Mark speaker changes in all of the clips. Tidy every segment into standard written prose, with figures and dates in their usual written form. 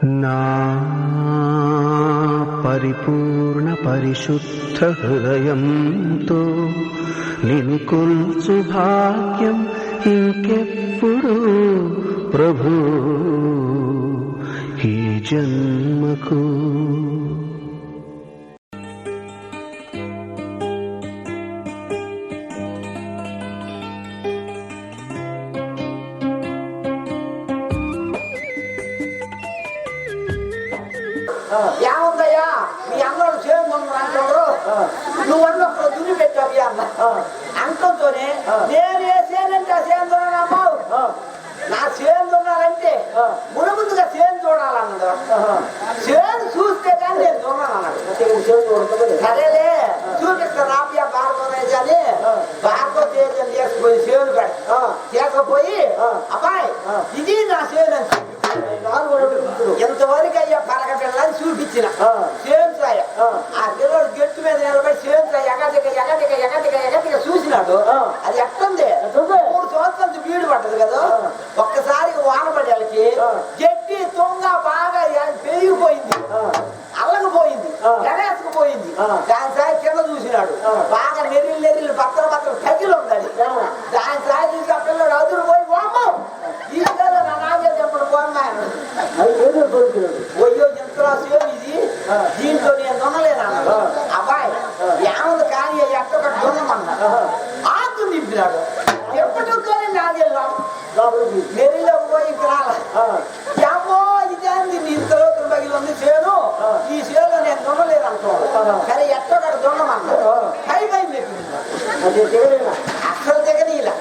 Speaker 1: నా పరిపూర్ణ పరిశుద్ధ హృదయంతో నిన్ను కొల్చు భాగ్యం ఇంకెప్పుడు ప్రభు ఈ జన్మకు.
Speaker 2: ఏముందయ్యా మీ అందరూ చేరుకున్న అంటారు, నువ్వన్న దున్ని పెట్టావు అన్న అంటతోనే నేను ఏ చేనంటే ఆ చేను చూడనమ్మావు, నా చేను చూడాలంటే ముందుగా చేను చూడాలన్నాడు. చేను చూస్తే కానీ నేను చూడాలన్నాడు. సరేలే చూపిస్తాను రాపియా భార్గవ అని భార్గవ తేజం తీసుకుపోయి చేను పెడ తీసుకుపోయి అబ్బాయి ఇది నా చేను అని ఎంతవరకు అయ్యా పరగ పిల్లని చూపించిన చేయించాయ. ఆ పిల్లడు గెట్టు మీద నిలబడి చేయించాయ ఎగటిక చూసినాడు. అది ఎట్టుంది 3 సంవత్సరాలు వీడు పడ్డది కదా. ఒక్కసారి వాన పడేళ్ళకి గట్టి తొంగ బాగా పెరిగిపోయింది, అల్లకపోయింది, ఎగేసుకుపోయింది. దాని సాయి కింద చూసినాడు బాగా నెర్రిల్లు బత్తలు తగిలి ఉండాలి. దాని సాయి చూసి ఆ పిల్లడు అదురు పోయి వామ్మో ఈ నా నాగే చెప్పడు పోన్నాను ఒయ్యో ఎంత సేమ్ ఇది, దీంట్లో నేను దొన్నలేనన్నాడు. అబ్బాయి ఏముంది కానీ ఎక్కడొకటి దొన్నమన్నాడు. ఆకు నింపినాడు. ఎప్పటితోనే నాదెళ్ళాం నెరిలో పోయి ఏమో ఇదేంది నీ ఇంతలో బగిలి ఉంది చేను, ఈ చేను నేను దొన్నలేదు అంటున్నాడు. సరే ఎక్కడొకటి దొన్నమన్నాడు. పై మెప్పింది అసలు దిగనీలా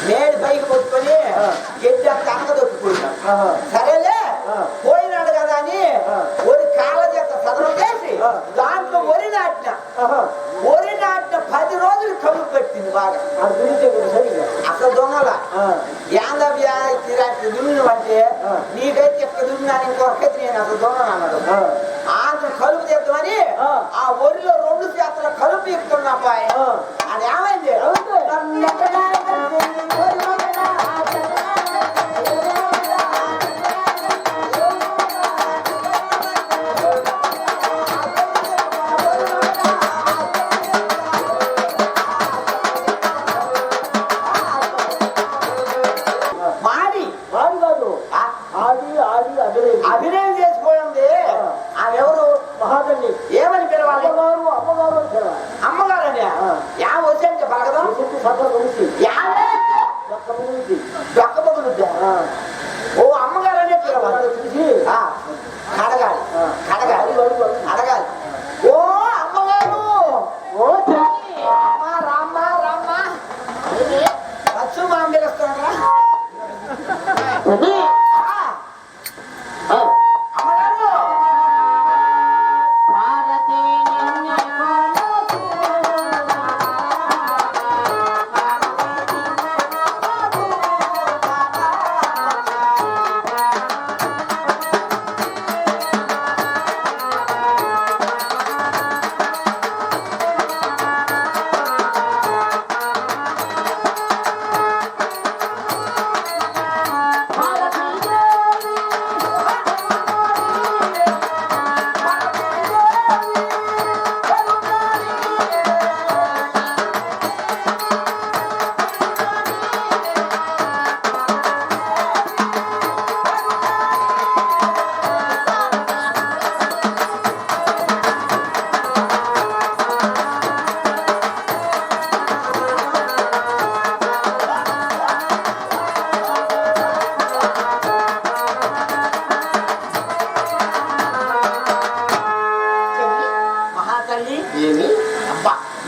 Speaker 2: మేడి పైకి కొట్టుకొని గడ్డి అంత అనగదొక్కుపోయినా. సరేలే పోయినాడు కదా అని ఒరి కాళ్ళ చేత సదనం చేసి దాంట్లో వరి నాటిన 10 రోజులు కలుపు పెట్టింది బాగా. అసలు దొంగల యాందవ్యా దున్నువంటే నీకైతే ఎక్కడ దున్నాను ఇంకొకటి నేను అసలు దొంగను అన్నాడు. అంత కలుపు తెద్దామని ఆ ఒరిలో 2 చేతల కలుపు ఎక్కుతున్నా అబ్బాయి. అది ఏమైంది అభినయం చేసుకోండి. ఆమెవరు మహాతల్లి ఏమని పిలవాలి? అమ్మగారని యా వచ్చే బాగదా ఓ అమ్మగారనే పిలవాలి. కడగాలి అడగాలి. ఓ అమ్మగారు రామ్మ లక్ష్మీ మామ పిలుస్తారా?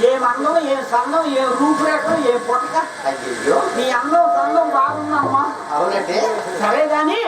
Speaker 2: ఏం అందం, ఏం సందం, ఏం రూపురేఖలు, ఏం పొట్టక. నీ అందం సందం బాగుందమ్మా. అవునంటే సరే కానీ